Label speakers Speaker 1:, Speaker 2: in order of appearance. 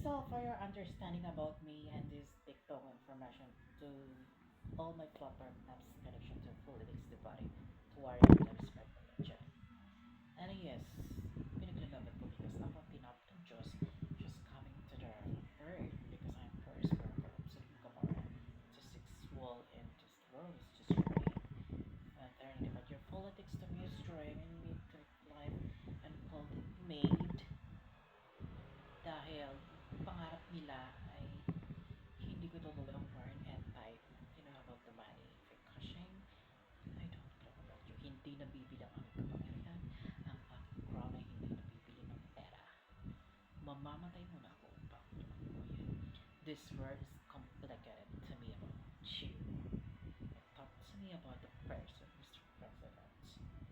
Speaker 1: all for your understanding about me and this TikTok information to all my platform apps connection to politics the body to warrior lives religion. And yes, pinaglalaban ko because ako tinap ng Diyos just coming to the earth because I'm first worker of Sodom Gomorrah. Just six wall and just the world is just rain. And turning about your politics to be destroying and me to life and called it made dahil pangarap nila ay hindi ko tutuloy ang foreign and type. You know about the money for crushing. I don't know about you. Hindi nabibilang ang kapangyarihan. Ang crown ay hindi nabibili ng pera. Mamamatay muna ako upang tumakbo yan. This word is complicated to me about you. Talk to me about the person, Mr. President.